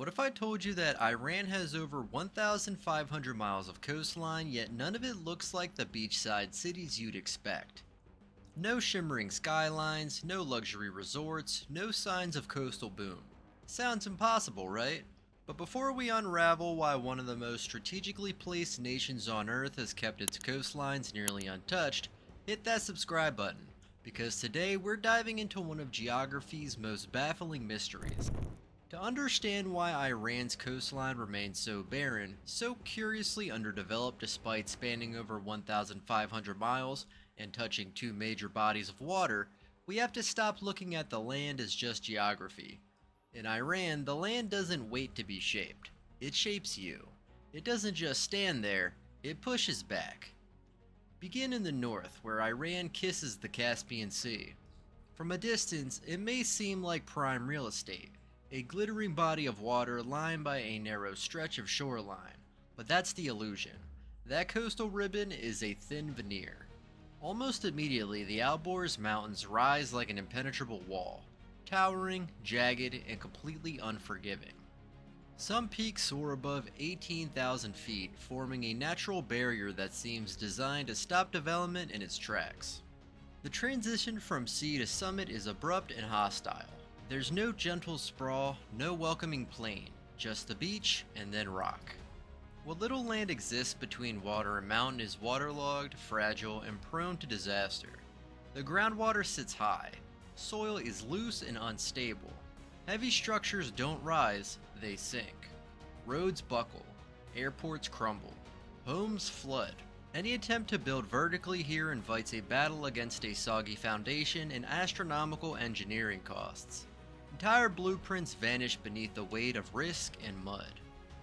What if I told you that Iran has over 1,500 miles of coastline, yet none of it looks like the beachside cities you'd expect? No shimmering skylines, no luxury resorts, no signs of coastal boom. Sounds impossible, right? But before we unravel why one of the most strategically placed nations on Earth has kept its coastlines nearly untouched, hit that subscribe button, because today we're diving into one of geography's most baffling mysteries. To understand why Iran's coastline remains so barren, so curiously underdeveloped despite spanning over 1,500 miles and touching two major bodies of water, we have to stop looking at the land as just geography. In Iran, the land doesn't wait to be shaped. It shapes you. It doesn't just stand there, it pushes back. Begin in the north, where Iran kisses the Caspian Sea. From a distance, it may seem like prime real estate, a glittering body of water lined by a narrow stretch of shoreline. But that's the illusion. That coastal ribbon is a thin veneer. Almost immediately, the Alborz Mountains rise like an impenetrable wall, towering, jagged, and completely unforgiving. Some peaks soar above 18,000 feet, forming a natural barrier that seems designed to stop development in its tracks. The transition from sea to summit is abrupt and hostile. There's no gentle sprawl, no welcoming plain, just the beach and then rock. What little land exists between water and mountain is waterlogged, fragile, and prone to disaster. The groundwater sits high. Soil is loose and unstable. Heavy structures don't rise, they sink. Roads buckle. Airports crumble. Homes flood. Any attempt to build vertically here invites a battle against a soggy foundation and astronomical engineering costs. Entire blueprints vanish beneath the weight of risk and mud.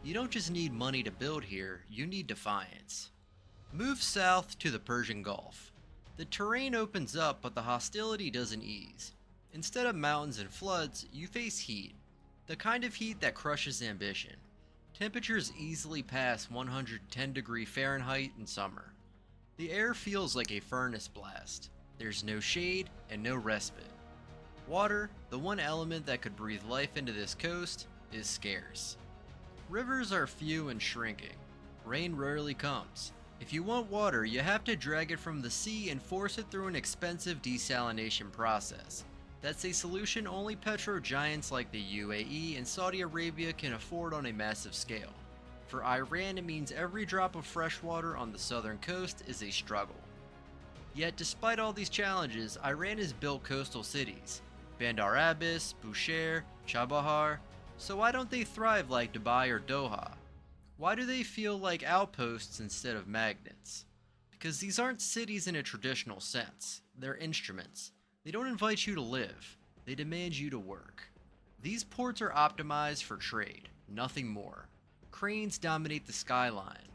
You don't just need money to build here, you need defiance. Move south to the Persian Gulf. The terrain opens up, but the hostility doesn't ease. Instead of mountains and floods, you face heat. The kind of heat that crushes ambition. Temperatures easily pass 110 Fahrenheit in summer. The air feels like a furnace blast. There's no shade and no respite. Water, the one element that could breathe life into this coast, is scarce. Rivers are few and shrinking. Rain rarely comes. If you want water, you have to drag it from the sea and force it through an expensive desalination process. That's a solution only petro giants like the UAE and Saudi Arabia can afford on a massive scale. For Iran, it means every drop of fresh water on the southern coast is a struggle. Yet despite all these challenges, Iran has built coastal cities. Bandar Abbas, Bushehr, Chabahar. So why don't they thrive like Dubai or Doha? Why do they feel like outposts instead of magnets? Because these aren't cities in a traditional sense. They're instruments. They don't invite you to live. They demand you to work. These ports are optimized for trade, nothing more. Cranes dominate the skyline.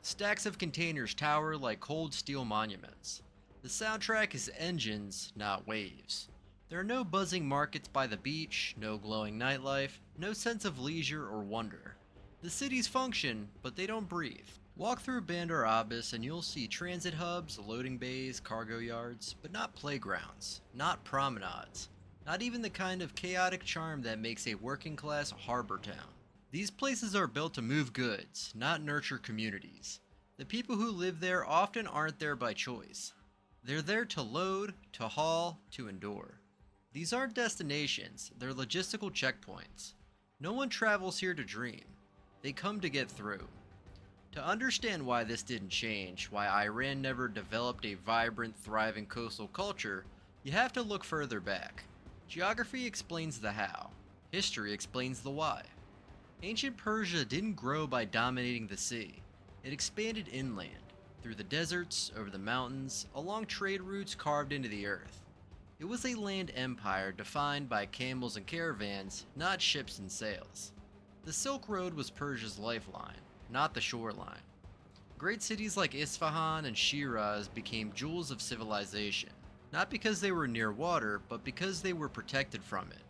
Stacks of containers tower like cold steel monuments. The soundtrack is engines, not waves. There are no buzzing markets by the beach, no glowing nightlife, no sense of leisure or wonder. The cities function, but they don't breathe. Walk through Bandar Abbas and you'll see transit hubs, loading bays, cargo yards, but not playgrounds, not promenades, not even the kind of chaotic charm that makes a working class harbor town. These places are built to move goods, not nurture communities. The people who live there often aren't there by choice. They're there to load, to haul, to endure. These aren't destinations, they're logistical checkpoints. No one travels here to dream. They come to get through. To understand why this didn't change, why Iran never developed a vibrant, thriving coastal culture, you have to look further back. Geography explains the how. History explains the why. Ancient Persia didn't grow by dominating the sea. It expanded inland, through the deserts, over the mountains, along trade routes carved into the earth. It was a land empire defined by camels and caravans, not ships and sails. The Silk Road was Persia's lifeline, not the shoreline. Great cities like Isfahan and Shiraz became jewels of civilization, not because they were near water, but because they were protected from it.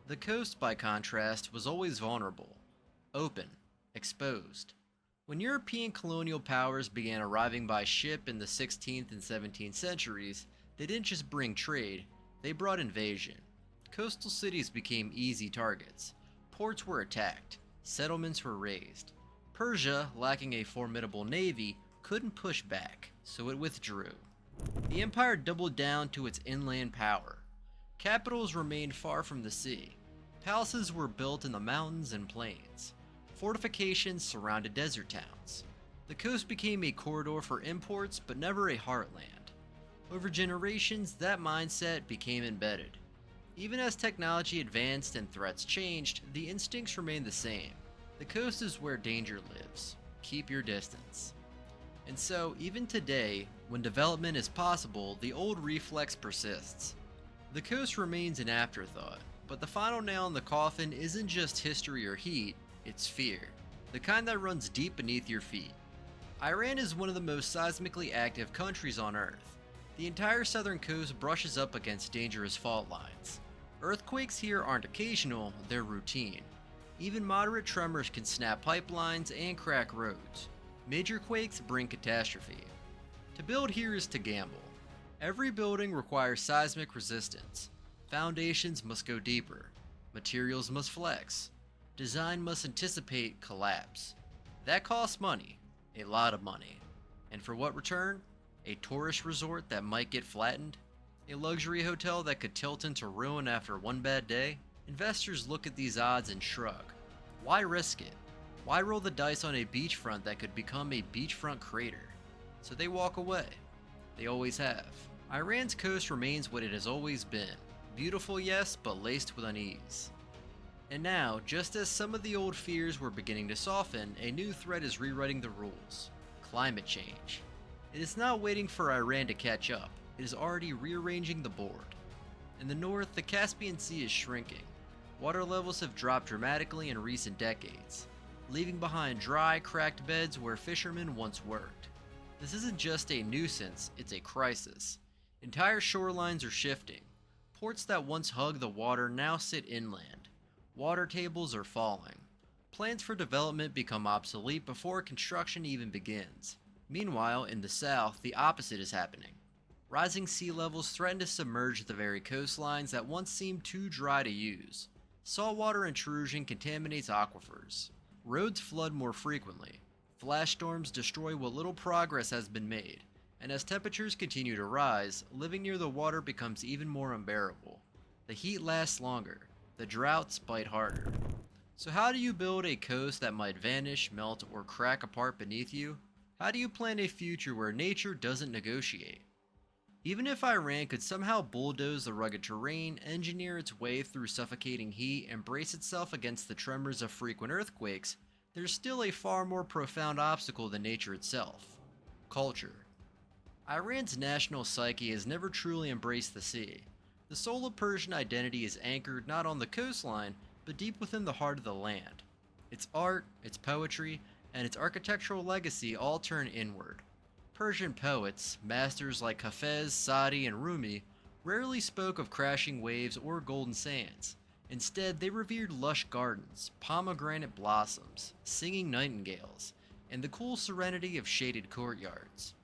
The coast, by contrast, was always vulnerable, open, exposed. When European colonial powers began arriving by ship in the 16th and 17th centuries, they didn't just bring trade, they brought invasion. Coastal cities became easy targets. Ports were attacked. Settlements were raised. Persia, lacking a formidable navy, couldn't push back, so it withdrew. The empire doubled down to its inland power. Capitals remained far from the sea. Palaces were built in the mountains and plains. Fortifications surrounded desert towns. The coast became a corridor for imports, but never a heartland. Over generations, that mindset became embedded. Even as technology advanced and threats changed, the instincts remained the same. The coast is where danger lives. Keep your distance. And so, even today, when development is possible, the old reflex persists. The coast remains an afterthought, but the final nail in the coffin isn't just history or heat, it's fear. The kind that runs deep beneath your feet. Iran is one of the most seismically active countries on Earth. The entire southern coast brushes up against dangerous fault lines. Earthquakes here aren't occasional, they're routine. Even moderate tremors can snap pipelines and crack roads. Major quakes bring catastrophe. To build here is to gamble. Every building requires seismic resistance. Foundations must go deeper. Materials must flex. Design must anticipate collapse. That costs money, a lot of money. And for what return? A tourist resort that might get flattened? A luxury hotel that could tilt into ruin after one bad day? Investors look at these odds and shrug. Why risk it? Why roll the dice on a beachfront that could become a beachfront crater? So they walk away. They always have. Iran's coast remains what it has always been. Beautiful, yes, but laced with unease. And now, just as some of the old fears were beginning to soften, a new threat is rewriting the rules. Climate change. It is not waiting for Iran to catch up. It is already rearranging the board. In the north, the Caspian Sea is shrinking. Water levels have dropped dramatically in recent decades, leaving behind dry, cracked beds where fishermen once worked. This isn't just a nuisance, it's a crisis. Entire shorelines are shifting. Ports that once hugged the water now sit inland. Water tables are falling. Plans for development become obsolete before construction even begins. Meanwhile, in the south, the opposite is happening. Rising sea levels threaten to submerge the very coastlines that once seemed too dry to use. Saltwater intrusion contaminates aquifers. Roads flood more frequently. Flash storms destroy what little progress has been made. And as temperatures continue to rise, living near the water becomes even more unbearable. The heat lasts longer. The droughts bite harder. So how do you build a coast that might vanish, melt, or crack apart beneath you? How do you plan a future where nature doesn't negotiate? Even if Iran could somehow bulldoze the rugged terrain, engineer its way through suffocating heat, and brace itself against the tremors of frequent earthquakes, there's still a far more profound obstacle than nature itself: culture. Iran's national psyche has never truly embraced the sea. The soul of Persian identity is anchored not on the coastline, but deep within the heart of the land. Its art, its poetry, and its architectural legacy all turn inward. Persian poets, masters like Hafez, Sadi, and Rumi, rarely spoke of crashing waves or golden sands. Instead, they revered lush gardens, pomegranate blossoms, singing nightingales, and the cool serenity of shaded courtyards.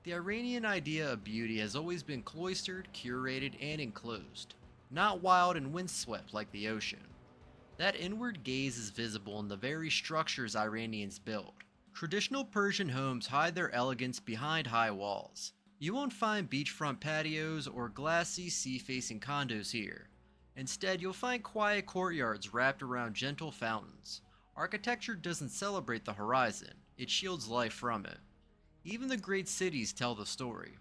The Iranian idea of beauty has always been cloistered, curated, and enclosed, not wild and windswept like the ocean. That inward gaze is visible in the very structures Iranians build. Traditional Persian homes hide their elegance behind high walls. You won't find beachfront patios or glassy sea-facing condos here. Instead, you'll find quiet courtyards wrapped around gentle fountains. Architecture doesn't celebrate the horizon, it shields life from it. Even the great cities tell the story.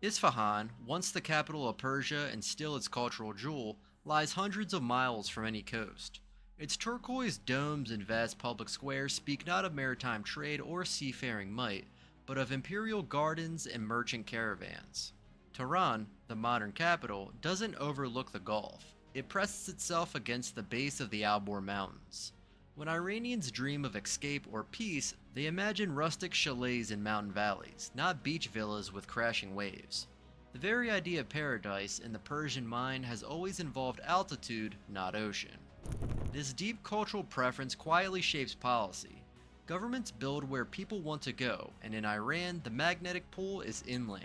Isfahan, once the capital of Persia and still its cultural jewel, lies hundreds of miles from any coast. Its turquoise domes and vast public squares speak not of maritime trade or seafaring might, but of imperial gardens and merchant caravans. Tehran, the modern capital, doesn't overlook the Gulf. It presses itself against the base of the Alborz Mountains. When Iranians dream of escape or peace, they imagine rustic chalets in mountain valleys, not beach villas with crashing waves. The very idea of paradise in the Persian mind has always involved altitude, not ocean. This deep cultural preference quietly shapes policy. Governments build where people want to go, and in Iran, the magnetic pull is inland.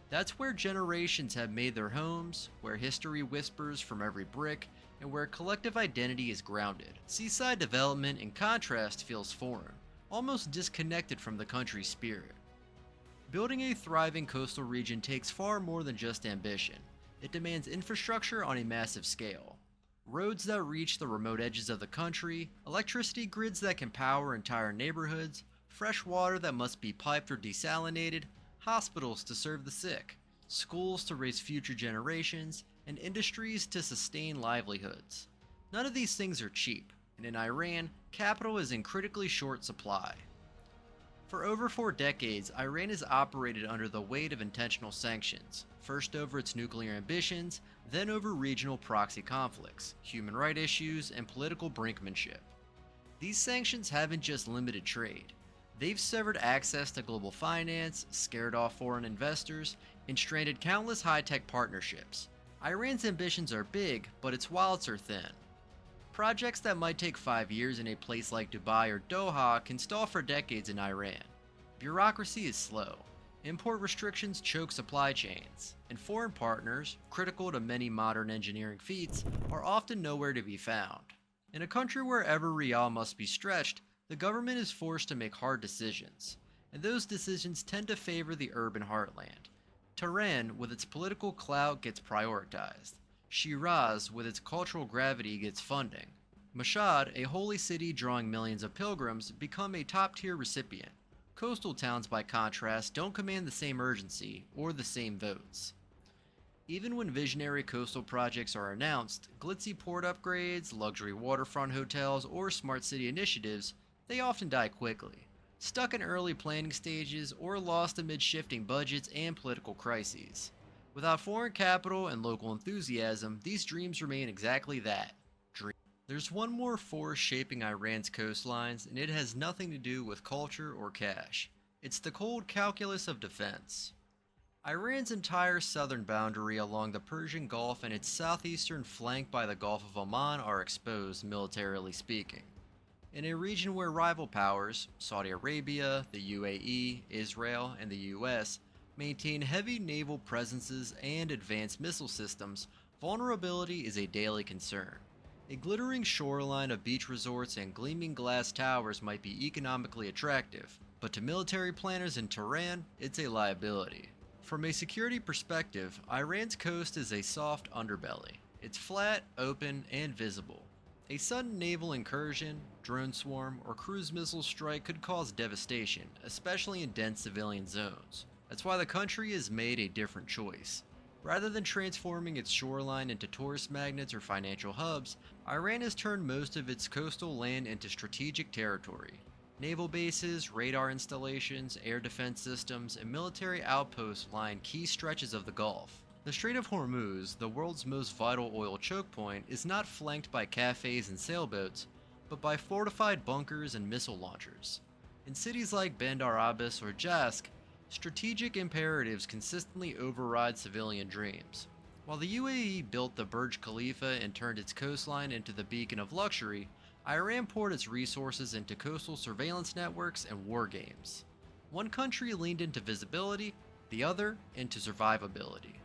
That's where generations have made their homes, where history whispers from every brick, and where collective identity is grounded. Seaside development, in contrast, feels foreign, almost disconnected from the country's spirit. Building a thriving coastal region takes far more than just ambition. It demands infrastructure on a massive scale. Roads that reach the remote edges of the country, electricity grids that can power entire neighborhoods, fresh water that must be piped or desalinated, hospitals to serve the sick, schools to raise future generations, and industries to sustain livelihoods. None of these things are cheap, and in Iran, capital is in critically short supply. For over 4 decades, Iran has operated under the weight of intentional sanctions, first over its nuclear ambitions, then over regional proxy conflicts, human rights issues, and political brinkmanship. These sanctions haven't just limited trade. They've severed access to global finance, scared off foreign investors, and stranded countless high-tech partnerships. Iran's ambitions are big, but its wallets are thin. Projects that might take 5 years in a place like Dubai or Doha can stall for decades in Iran. Bureaucracy is slow. Import restrictions choke supply chains, and foreign partners, critical to many modern engineering feats, are often nowhere to be found. In a country where every rial must be stretched, the government is forced to make hard decisions, and those decisions tend to favor the urban heartland. Tehran, with its political clout, gets prioritized. Shiraz, with its cultural gravity, gets funding. Mashhad, a holy city drawing millions of pilgrims, become a top-tier recipient. Coastal towns, by contrast, don't command the same urgency or the same votes. Even when visionary coastal projects are announced, glitzy port upgrades, luxury waterfront hotels, or smart city initiatives, they often die quickly, stuck in early planning stages or lost amid shifting budgets and political crises. Without foreign capital and local enthusiasm, these dreams remain exactly that, dreams. There's one more force shaping Iran's coastlines, and it has nothing to do with culture or cash. It's the cold calculus of defense. Iran's entire southern boundary along the Persian Gulf and its southeastern flank by the Gulf of Oman are exposed, militarily speaking. In a region where rival powers, Saudi Arabia, the UAE, Israel, and the US, maintain heavy naval presences and advanced missile systems, vulnerability is a daily concern. A glittering shoreline of beach resorts and gleaming glass towers might be economically attractive, but to military planners in Tehran, it's a liability. From a security perspective, Iran's coast is a soft underbelly. It's flat, open, and visible. A sudden naval incursion, drone swarm, or cruise missile strike could cause devastation, especially in dense civilian zones. That's why the country has made a different choice. Rather than transforming its shoreline into tourist magnets or financial hubs, Iran has turned most of its coastal land into strategic territory. Naval bases, radar installations, air defense systems, and military outposts line key stretches of the Gulf. The Strait of Hormuz, the world's most vital oil choke point, is not flanked by cafes and sailboats, but by fortified bunkers and missile launchers. In cities like Bandar Abbas or Jask, strategic imperatives consistently override civilian dreams. While the UAE built the Burj Khalifa and turned its coastline into the beacon of luxury, Iran poured its resources into coastal surveillance networks and war games. One country leaned into visibility, the other into survivability.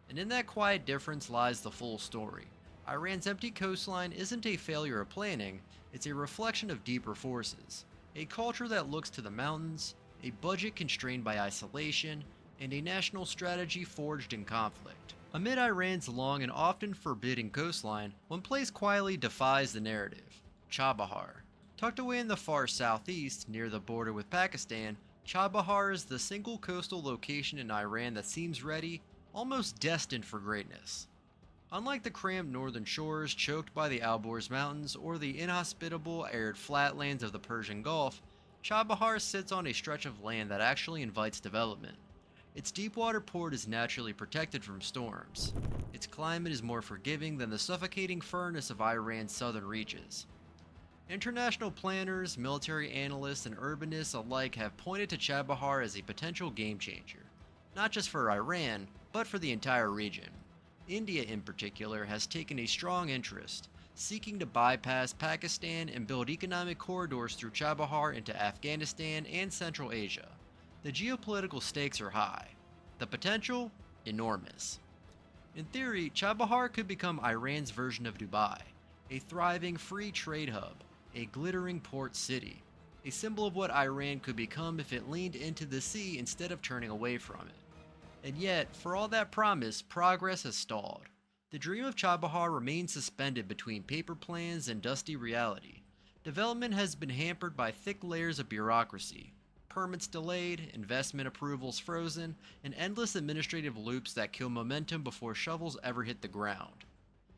And in that quiet difference lies the full story. Iran's empty coastline isn't a failure of planning, it's a reflection of deeper forces. A culture that looks to the mountains, a budget constrained by isolation, and a national strategy forged in conflict. Amid Iran's long and often forbidding coastline, one place quietly defies the narrative: Chabahar. Tucked away in the far southeast, near the border with Pakistan, Chabahar is the single coastal location in Iran that seems ready, almost destined for greatness. Unlike the cramped northern shores choked by the Alborz Mountains or the inhospitable arid flatlands of the Persian Gulf, Chabahar sits on a stretch of land that actually invites development. Its deepwater port is naturally protected from storms. Its climate is more forgiving than the suffocating furnace of Iran's southern reaches. International planners, military analysts, and urbanists alike have pointed to Chabahar as a potential game changer, not just for Iran, but for the entire region. India in particular has taken a strong interest, seeking to bypass Pakistan and build economic corridors through Chabahar into Afghanistan and Central Asia. The geopolitical stakes are high. The potential? Enormous. In theory, Chabahar could become Iran's version of Dubai, a thriving free trade hub, a glittering port city, a symbol of what Iran could become if it leaned into the sea instead of turning away from it. And yet, for all that promise, progress has stalled. The dream of Chabahar remains suspended between paper plans and dusty reality. Development has been hampered by thick layers of bureaucracy, permits delayed, investment approvals frozen, and endless administrative loops that kill momentum before shovels ever hit the ground.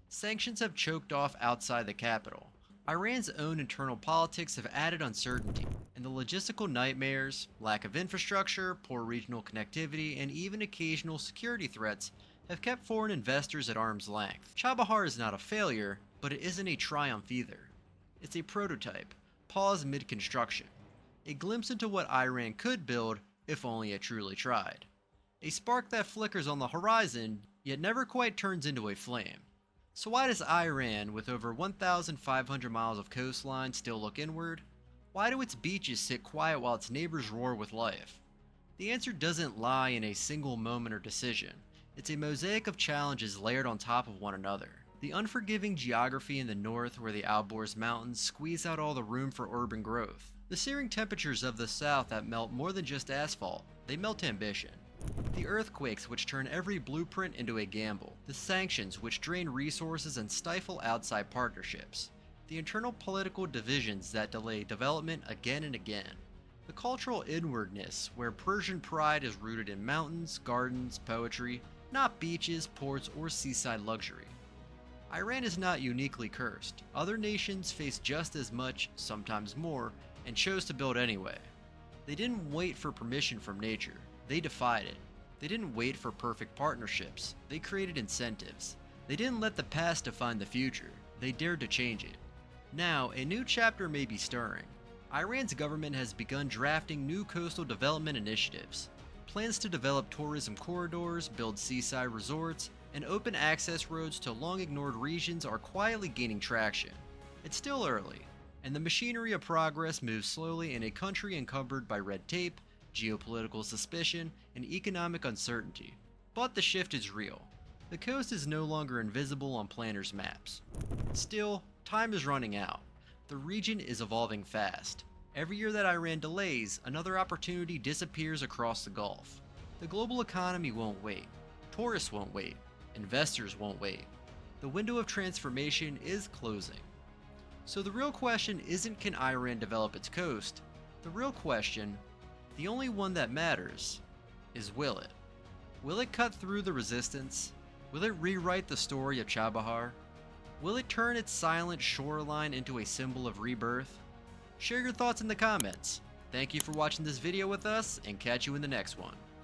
Sanctions have choked off outside the capital. Iran's own internal politics have added uncertainty, and the logistical nightmares, lack of infrastructure, poor regional connectivity, and even occasional security threats have kept foreign investors at arm's length. Chabahar is not a failure, but it isn't a triumph either. It's a prototype, paused mid-construction, a glimpse into what Iran could build if only it truly tried. A spark that flickers on the horizon, yet never quite turns into a flame. So why does Iran, with over 1,500 miles of coastline, still look inward? Why do its beaches sit quiet while its neighbors roar with life? The answer doesn't lie in a single moment or decision. It's a mosaic of challenges layered on top of one another. The unforgiving geography in the north, where the Alborz Mountains squeeze out all the room for urban growth. The searing temperatures of the south that melt more than just asphalt, they melt ambition. The earthquakes which turn every blueprint into a gamble. The sanctions which drain resources and stifle outside partnerships. The internal political divisions that delay development again and again. The cultural inwardness, where Persian pride is rooted in mountains, gardens, poetry, not beaches, ports, or seaside luxury. Iran is not uniquely cursed. Other nations face just as much, sometimes more, and chose to build anyway. They didn't wait for permission from nature. They defied it. They didn't wait for perfect partnerships. They created incentives. They didn't let the past define the future. They dared to change it. Now, a new chapter may be stirring. Iran's government has begun drafting new coastal development initiatives. Plans to develop tourism corridors, build seaside resorts, and open access roads to long-ignored regions are quietly gaining traction. It's still early, and the machinery of progress moves slowly in a country encumbered by red tape, geopolitical suspicion, and economic uncertainty. But the shift is real. The coast is no longer invisible on planners' maps. Still, time is running out. The region is evolving fast. Every year that Iran delays, another opportunity disappears across the Gulf. The global economy won't wait. Tourists won't wait. Investors won't wait. The window of transformation is closing. So the real question isn't can Iran develop its coast? The real question, the only one that matters, is will it? Will it cut through the resistance? Will it rewrite the story of Chabahar? Will it turn its silent shoreline into a symbol of rebirth? Share your thoughts in the comments. Thank you for watching this video with us, and catch you in the next one.